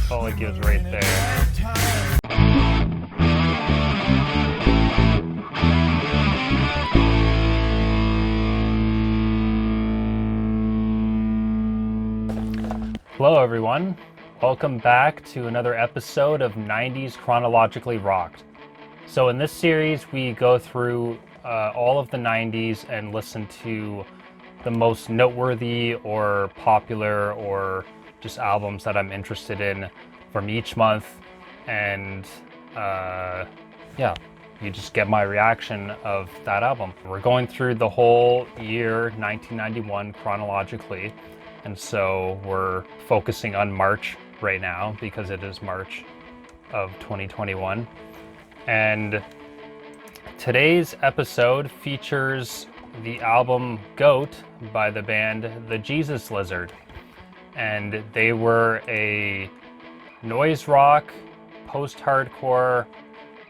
Felt like he was right there. Hello everyone, welcome back to another episode of 90s Chronologically Rocked. So in this series we go through all of the 90s and listen to the most noteworthy or popular or just albums that I'm interested in from each month, and yeah, you just get my reaction of that album. We're going through the whole year 1991 chronologically. And so we're focusing on March right now because it is March of 2021. And today's episode features the album Goat by the band The Jesus Lizard. And they were a noise rock, post-hardcore,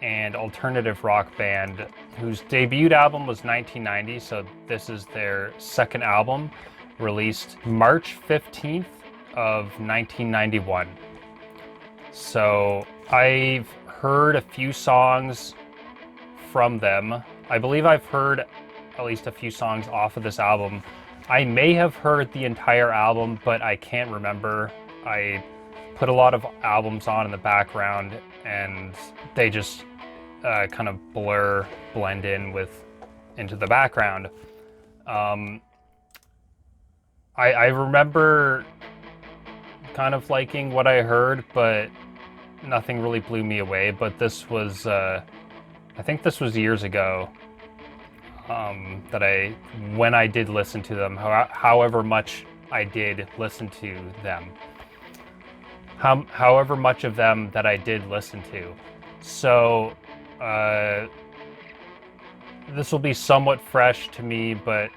and alternative rock band whose debut album was 1990, so this is their second album, released March 15th of 1991. So I've heard a few songs from them. I believe I've heard at least a few songs off of this album. I may have heard the entire album, but I can't remember. I put a lot of albums on in the background and they just kind of blend into the background. I remember kind of liking what I heard, but nothing really blew me away. But this was, I think this was years ago when I did listen to them, however much I did listen to them. However much of them that I did listen to. So this will be somewhat fresh to me, but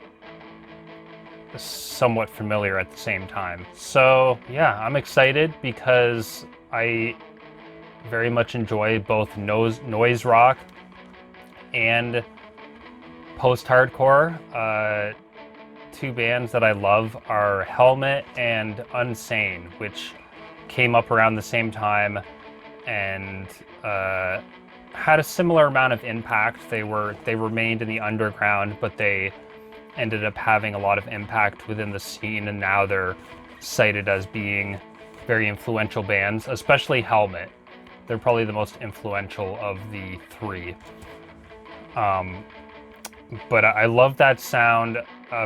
somewhat familiar at the same time. So yeah, I'm excited because I very much enjoy both noise rock and post-hardcore. Two bands that I love are Helmet and Unsane, which came up around the same time and had a similar amount of impact. They remained in the underground, but they ended up having a lot of impact within the scene, and now they're cited as being very influential bands, especially Helmet. They're probably the most influential of the three. But I love that sound.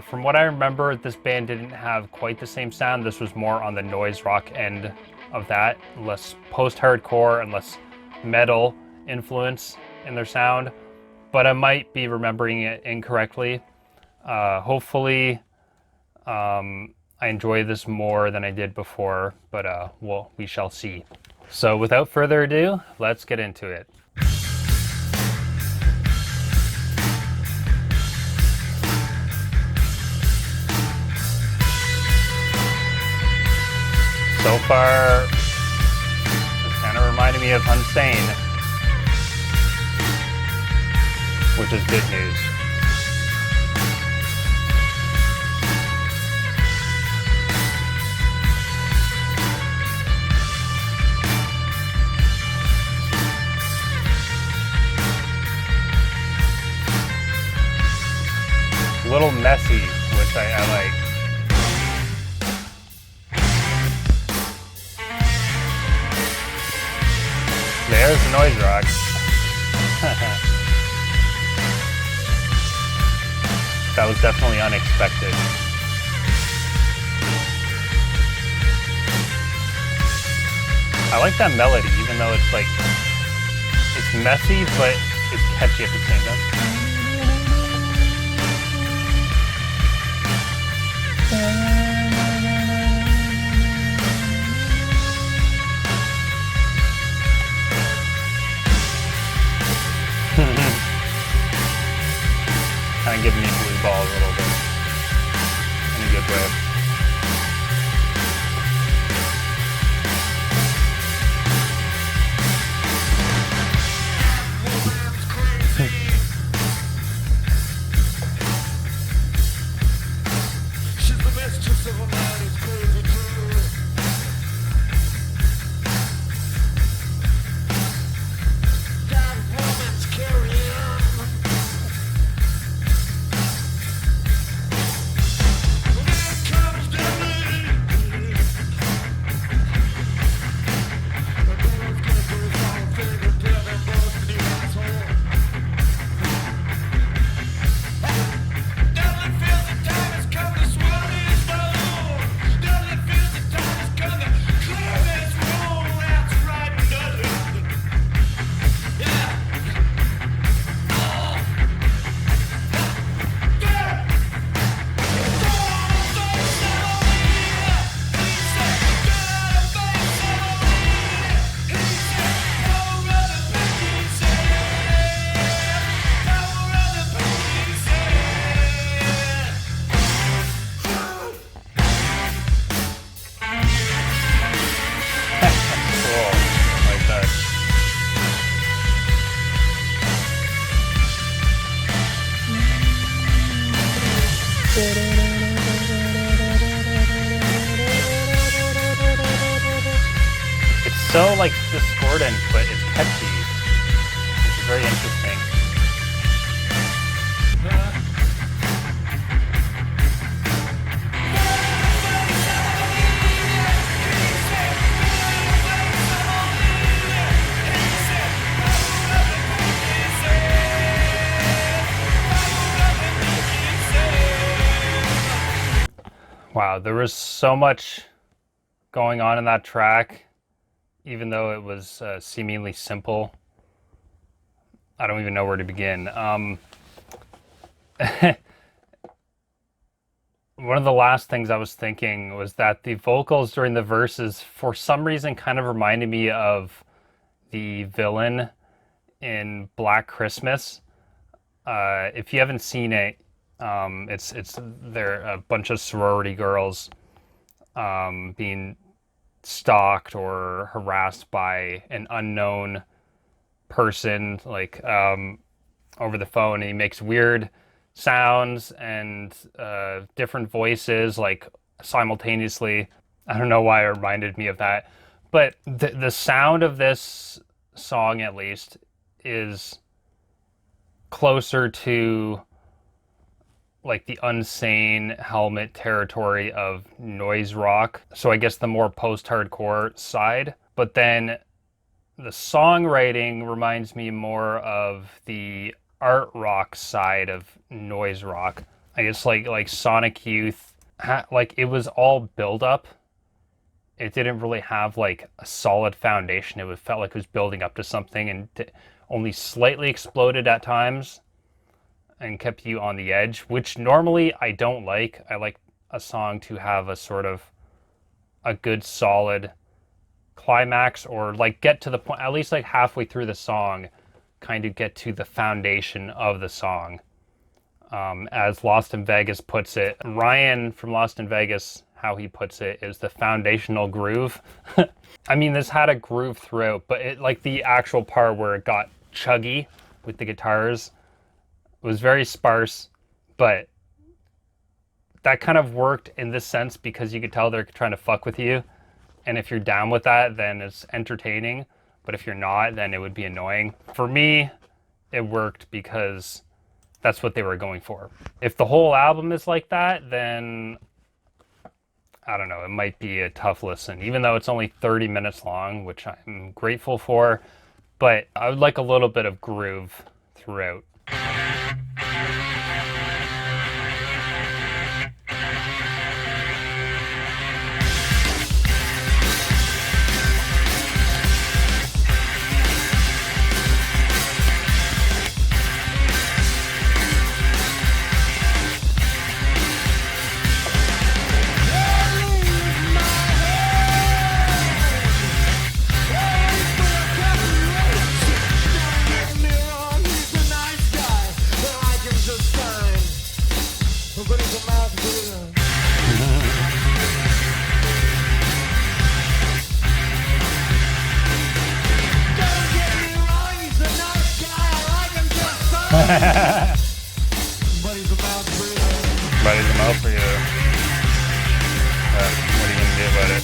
From what I remember, this band didn't have quite the same sound. This was more on the noise rock end of that, less post-hardcore and less metal influence in their sound. But I might be remembering it incorrectly. Hopefully, I enjoy this more than I did before, but well, we shall see. So without further ado, let's get into it. So far, it's kind of reminding me of Unsane, which is good news. A little messy, which I like. There's the noise rock. That was definitely unexpected. I like that melody, even though it's like, it's messy, but it's catchy at the same time. Kind of giving me blue balls a little bit, in a good way. so like discordant, but it's catchy, which is very interesting. Wow, there was so much going on in that track, even though it was seemingly simple. I don't even know where to begin. One of the last things I was thinking was that the vocals during the verses, for some reason, kind of reminded me of the villain in Black Christmas. If you haven't seen it, it's they're a bunch of sorority girls being stalked or harassed by an unknown person, like over the phone. And he makes weird sounds and different voices, like simultaneously. I don't know why it reminded me of that, but the sound of this song, at least, is closer to like the Unsane Helmet territory of noise rock. So I guess the more post-hardcore side. But then the songwriting reminds me more of the art rock side of noise rock. I guess like Sonic Youth, like it was all build up. It didn't really have like a solid foundation. It felt like it was building up to something and only slightly exploded at times and kept you on the edge, which normally I don't like. I like a song to have a sort of a good solid climax, or like get to the point, at least like halfway through the song, kind of get to the foundation of the song. As Lost in Vegas puts it, Ryan from Lost in Vegas, how he puts it is the foundational groove. I mean, this had a groove throughout, but it, like the actual part where it got chuggy with the guitars, was very sparse, but that kind of worked in this sense because you could tell they're trying to fuck with you. And if you're down with that, then it's entertaining. But if you're not, then it would be annoying. For me, it worked because that's what they were going for. If the whole album is like that, then I don't know, it might be a tough listen, even though it's only 30 minutes long, which I'm grateful for. But I would like a little bit of groove throughout. Buddy's a mouth for you. What are you gonna do about it?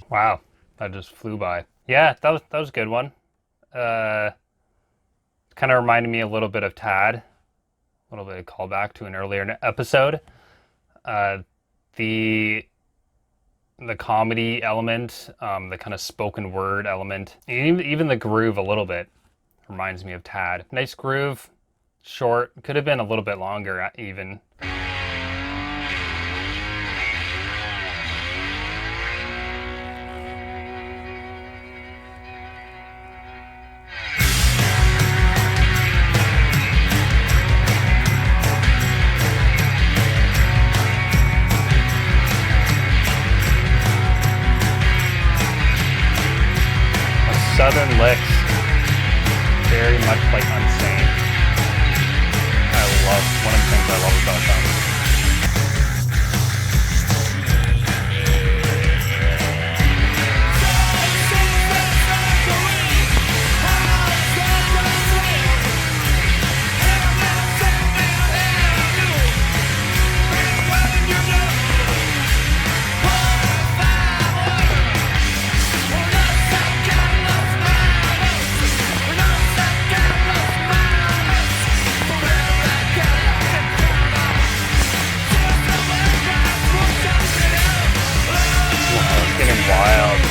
Wow, that just flew by. Yeah, that was a good one. Kind of reminded me a little bit of Tad, a little bit of callback to an earlier episode. The the comedy element, the kind of spoken word element, and even the groove a little bit reminds me of Tad. Nice groove, short, could have been a little bit longer even. Southern licks, very much like Unsane. One of the things I love about them. Wild.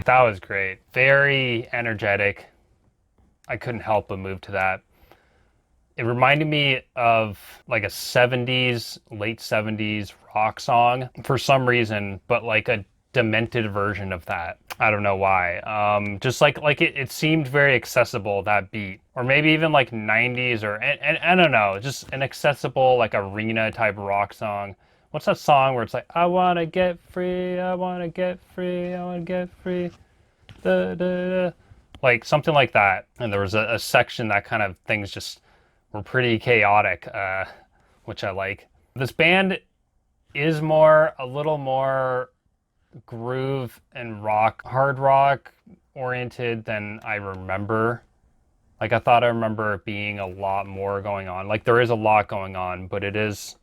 That was great. Very energetic. I couldn't help but move to that. It reminded me of like a 70s, late 70s rock song for some reason, but like a demented version of that. I don't know why. Just like it seemed very accessible, that beat. Or maybe even like 90s or, and I don't know, just an accessible like arena type rock song. What's that song where it's like, I wanna get free, I wanna get free, I wanna get free, da, da, da. Like something like that. And there was a section that kind of things just were pretty chaotic, which I like. This band is a little more groove and rock, hard rock oriented than I remember. Like I thought I remember it being a lot more going on. Like there is a lot going on, but it is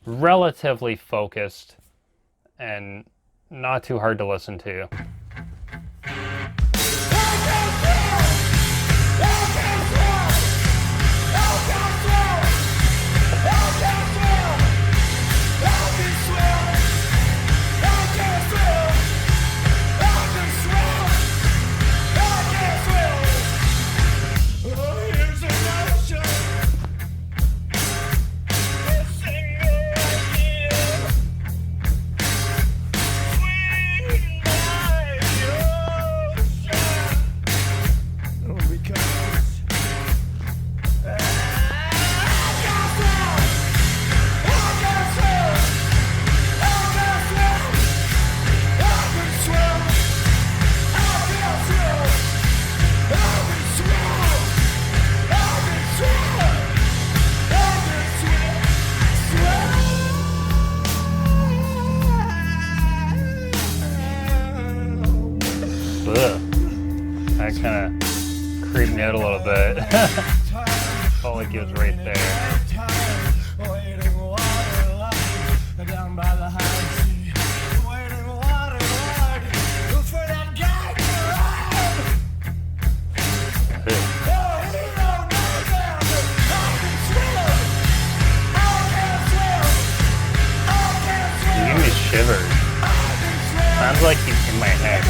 relatively focused and not too hard to listen to. That kind of creeped me out a little bit. Felt like he was right there. You give me shivers. Sounds like he's in my head.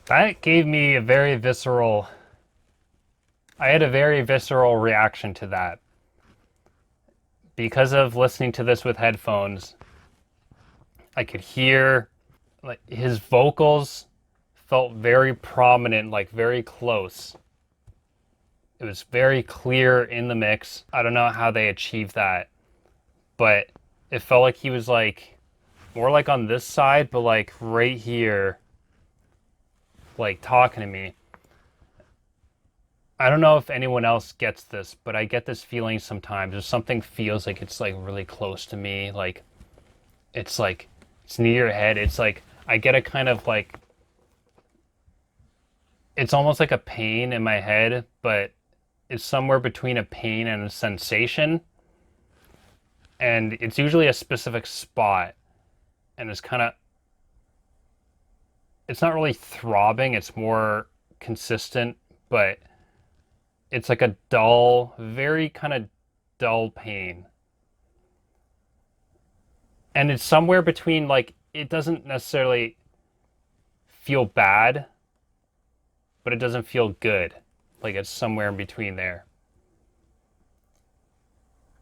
That gave me a very visceral... I had a very visceral reaction to that. Because of listening to this with headphones, I could hear like his vocals felt very prominent, like very close. It was very clear in the mix. I don't know how they achieved that, but it felt like he was like more like on this side, but like right here, like talking to me. I don't know if anyone else gets this, but I get this feeling sometimes. If something feels like it's like really close to me, like it's near your head. It's like I get a kind of like, it's almost like a pain in my head, but it's somewhere between a pain and a sensation. And it's usually a specific spot, and it's kind of, it's not really throbbing, it's more consistent, but it's like a dull, very kind of dull pain. And it's somewhere between, like, it doesn't necessarily feel bad, but it doesn't feel good. Like, it's somewhere in between there.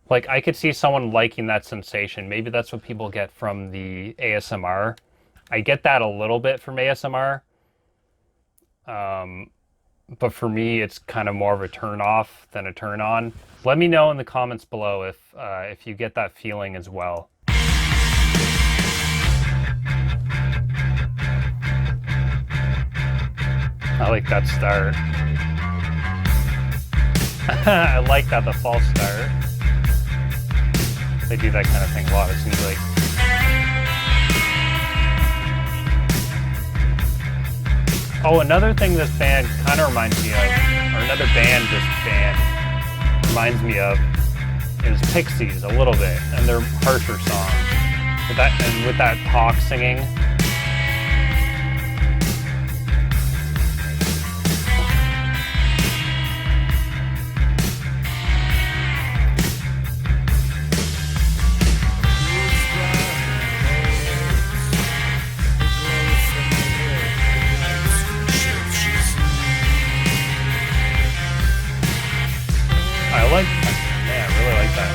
Like, I could see someone liking that sensation. Maybe that's what people get from the ASMR. I get that a little bit from ASMR. But for me, it's kind of more of a turn off than a turn on. Let me know in the comments below if you get that feeling as well. I like that start. I like that, the false start. They do that kind of thing a lot, it seems like. Oh, another thing this band kind of reminds me of, or another band this band reminds me of, is Pixies a little bit, and their harsher songs. With that talk singing. I like that. Yeah, I really like that.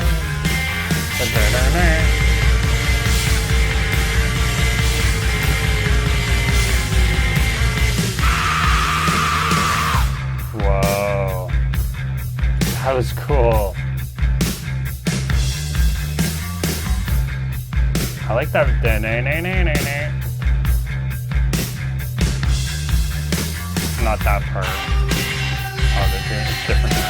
Whoa. That was cool. I like that. Not that part. Oh, it's different now.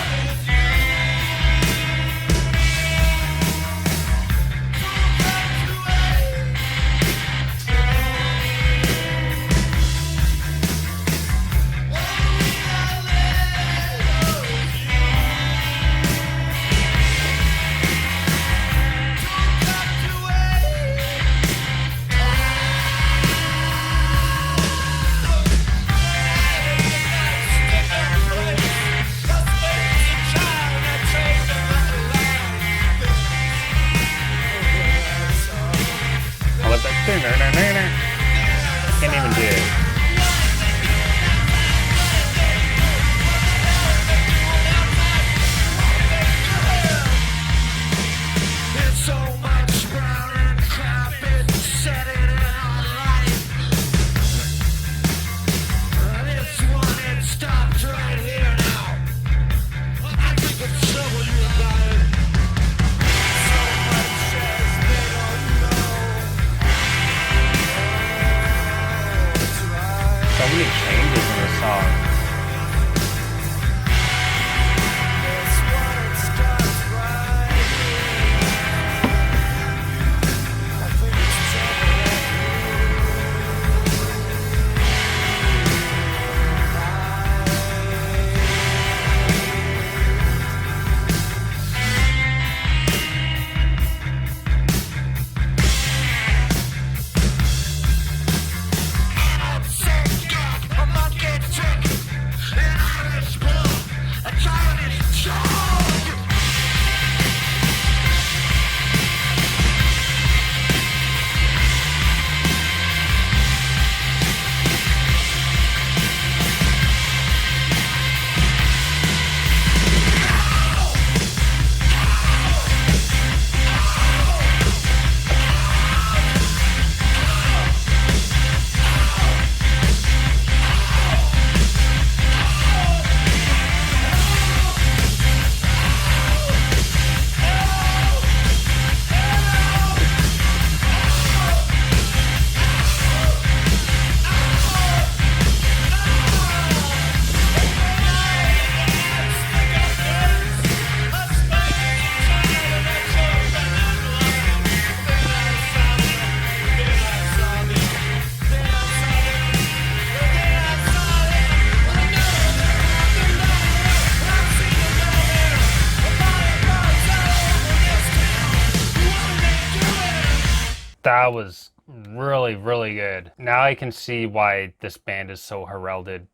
That was really, really good. Now I can see why this band is so heralded.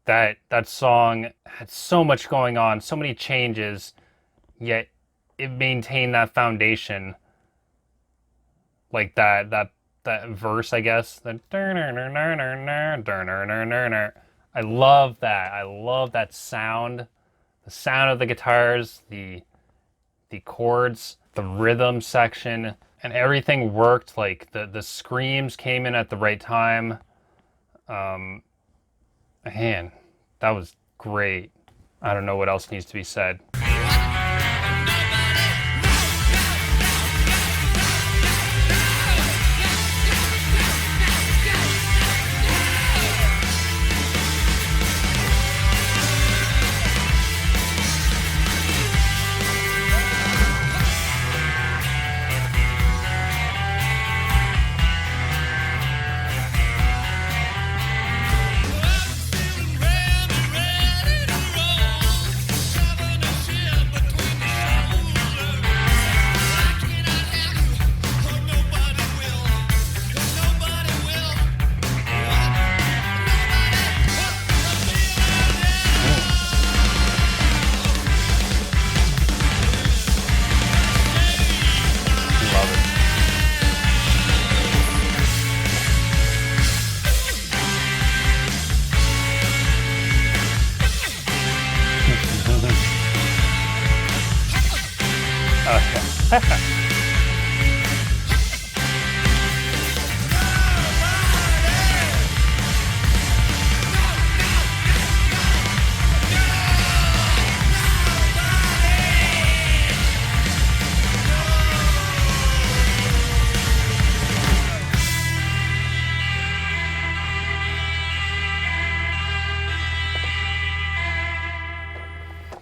That song had so much going on, so many changes, yet it maintained that foundation, like that verse, I guess. I love that. I love that sound, the sound of the guitars, the chords, the rhythm section, and everything worked. Like the screams came in at the right time. Man, that was great. I don't know what else needs to be said.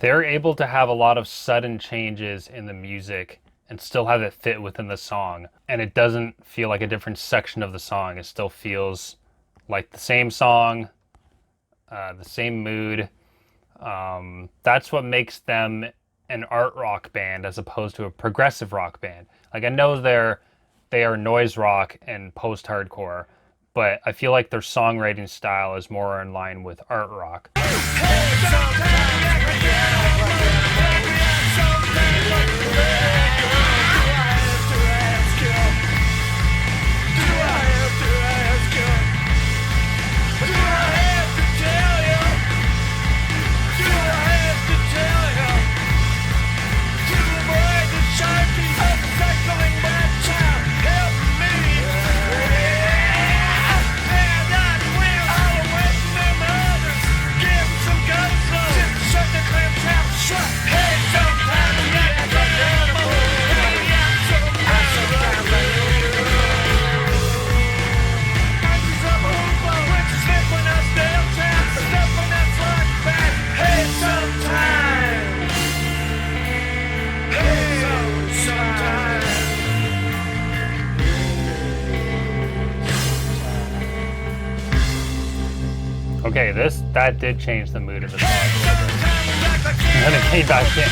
They're able to have a lot of sudden changes in the music and still have it fit within the song. And it doesn't feel like a different section of the song. It still feels like the same song, the same mood. That's what makes them an art rock band as opposed to a progressive rock band. Like, I know they are noise rock and post-hardcore, but I feel like their songwriting style is more in line with art rock. Okay, that did change the mood of the song a little bit. And then it came back in.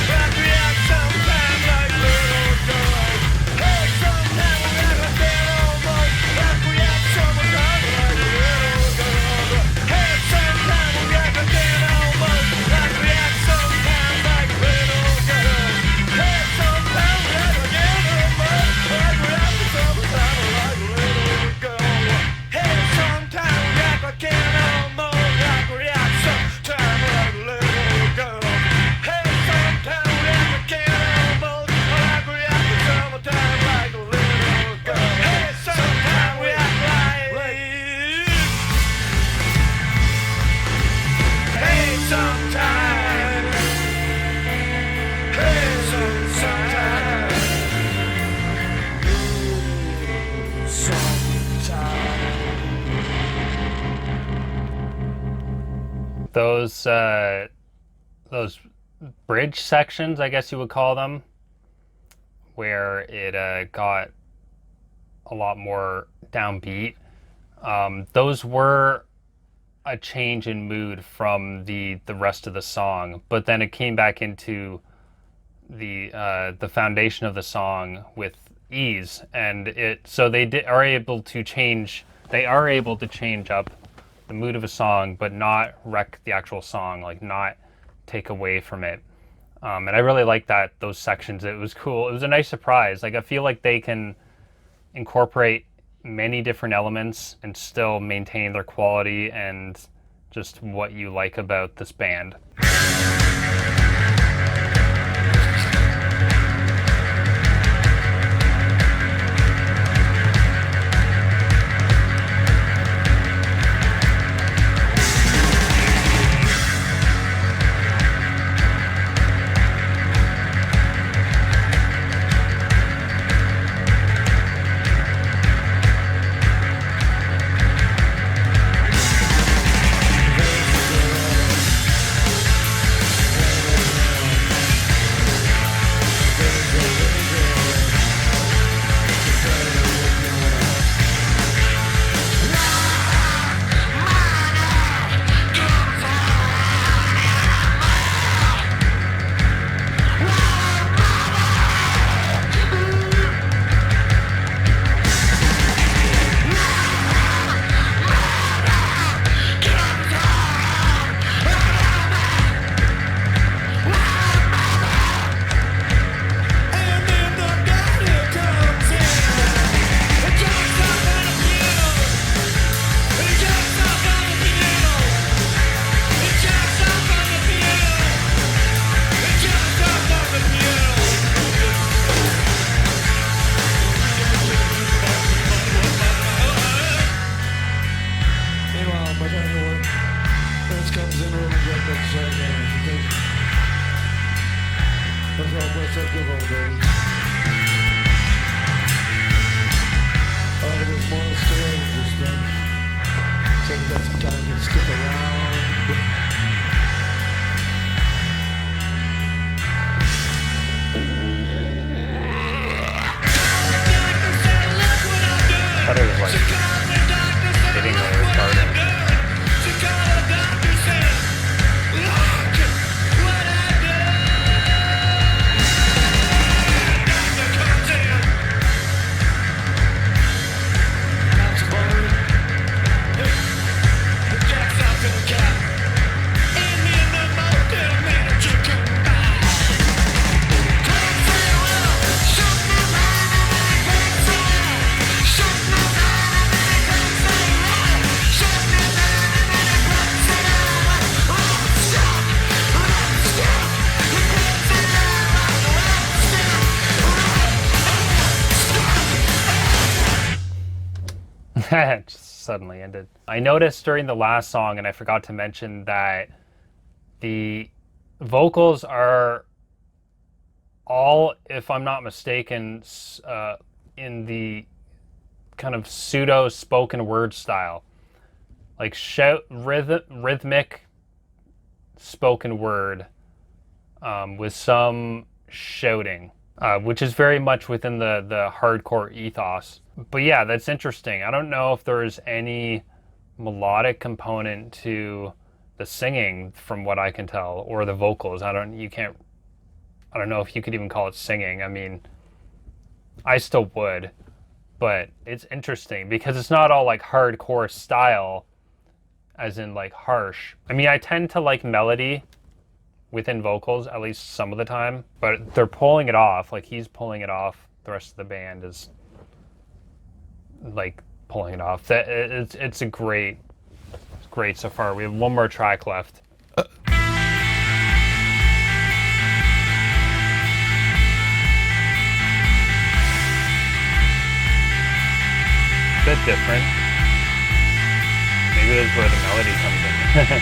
Those bridge sections, I guess you would call them, where it got a lot more downbeat. Those were a change in mood from the rest of the song, but then it came back into the foundation of the song with ease, and they are able to change up the mood of a song, but not wreck the actual song, like not take away from it. And I really like those sections. It was cool. It was a nice surprise. Like I feel like they can incorporate many different elements and still maintain their quality and just what you like about this band. It just suddenly ended. I noticed during the last song, and I forgot to mention, that the vocals are all, if I'm not mistaken, in the kind of pseudo spoken word style, like rhythmic spoken word with some shouting, which is very much within the hardcore ethos. But yeah, that's interesting. I don't know if there's any melodic component to the singing, from what I can tell, or the vocals. I don't know if you could even call it singing. I mean, I still would, but it's interesting because it's not all like hardcore style, as in like harsh. I mean, I tend to like melody within vocals, at least some of the time, but they're pulling it off. Like he's pulling it off. The rest of the band is like pulling it off. It's great so far. We have one more track left. Bit different. Maybe that's where the melody comes in.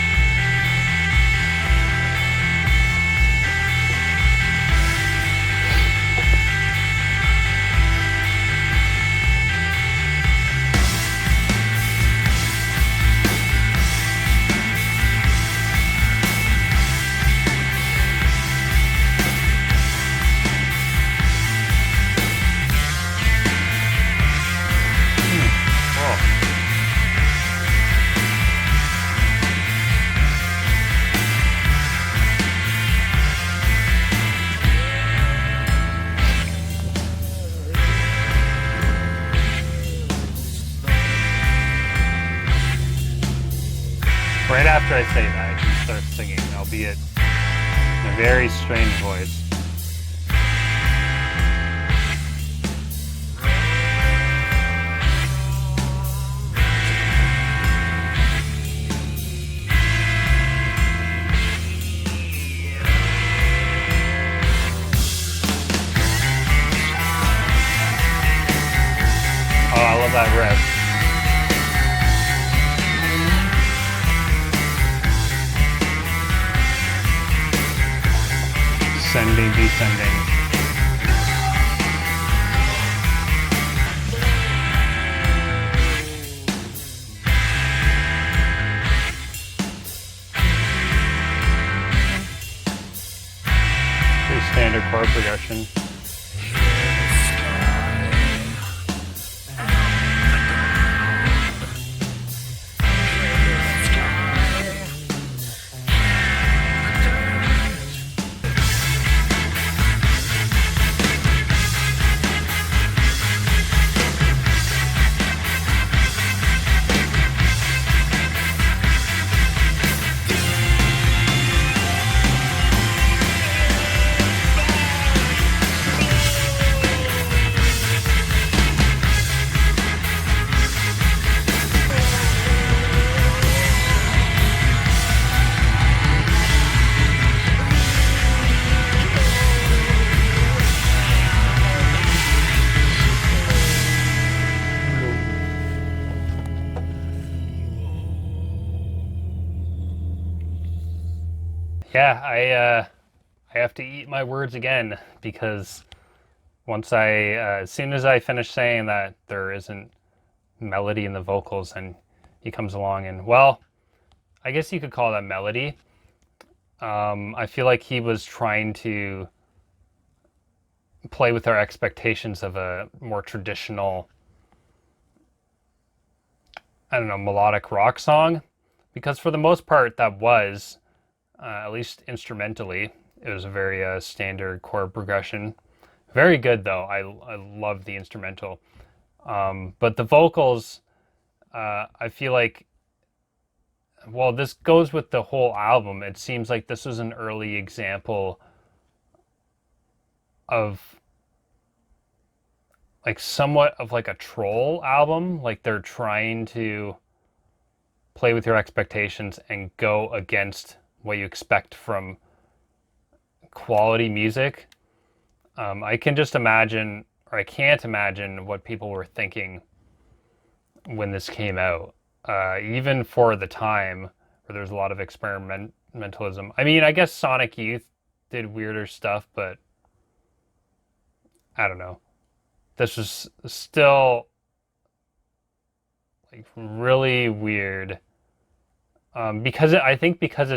Right after I say that, I can start singing, albeit in a very strange voice. Oh, I love that riff. Ascending, descending. Pretty standard chord progression. Yeah, I have to eat my words again because as soon as I finish saying that there isn't melody in the vocals, and he comes along and, well, I guess you could call that melody. I feel like he was trying to play with our expectations of a more traditional, I don't know, melodic rock song, because for the most part that was, at least instrumentally, it was a very standard chord progression. Very good though. I love the instrumental, but the vocals, I feel like, well, this goes with the whole album. It seems like this was an early example of like somewhat of like a troll album. Like they're trying to play with your expectations and go against what you expect from quality music. I can just imagine, or I can't imagine what people were thinking when this came out. Even for the time where there's a lot of experimentalism. I mean, I guess Sonic Youth did weirder stuff, but I don't know. This was still like really weird. I think because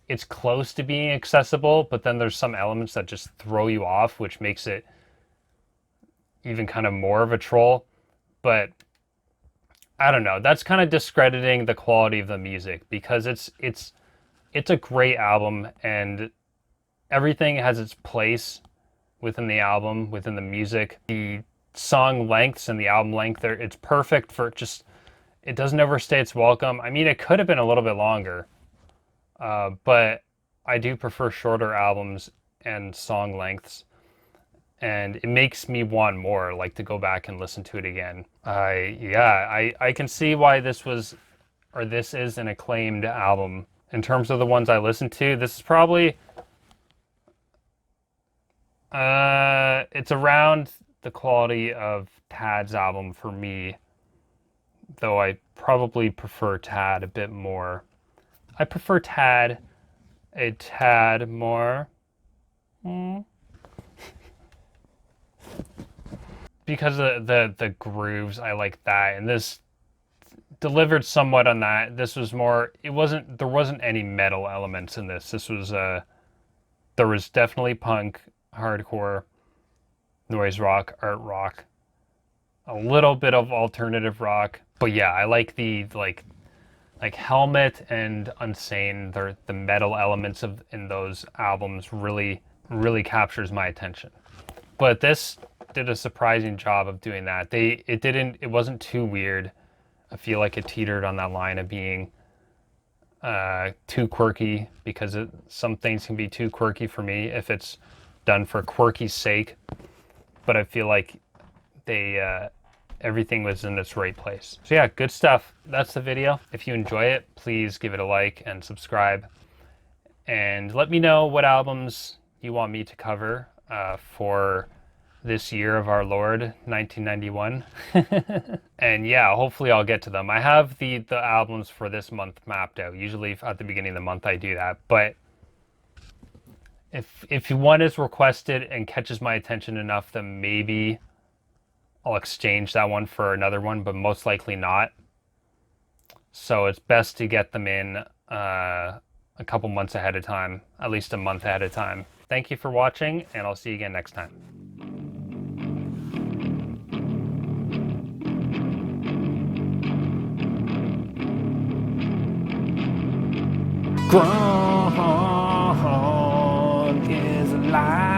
it's close to being accessible, but then there's some elements that just throw you off, which makes it even kind of more of a troll. But I don't know. That's kind of discrediting the quality of the music, because it's a great album and everything has its place within the album, within the music. The song lengths and the album length there, it's perfect for just, it doesn't overstay its welcome. I mean, it could have been a little bit longer, but I do prefer shorter albums and song lengths, and it makes me want more, like to go back and listen to it again. I can see why this is an acclaimed album. In terms of the ones I listened to, this is probably it's around the quality of Tad's album for me, though I probably prefer Tad a bit more. I prefer Tad a tad more. Because of the grooves, I like that, and this delivered somewhat on that. This was more, there wasn't any metal elements in this. This was there was definitely punk, hardcore, noise rock, art rock, a little bit of alternative rock. But yeah, I like the like Helmet and Unsane. The metal elements in those albums really captures my attention. But this did a surprising job of doing that. It wasn't too weird. I feel like it teetered on that line of being too quirky, because some things can be too quirky for me if it's done for quirky's sake. But I feel like everything was in its right place. So yeah, good stuff. That's the video. If you enjoy it, please give it a like and subscribe. And let me know what albums you want me to cover for this year of our Lord, 1991. And yeah, hopefully I'll get to them. I have the albums for this month mapped out. Usually at the beginning of the month I do that. But if one is requested and catches my attention enough, then maybe I'll exchange that one for another one, but most likely not. So it's best to get them in a couple months ahead of time, at least a month ahead of time. Thank you for watching, and I'll see you again next time. Gronk is alive.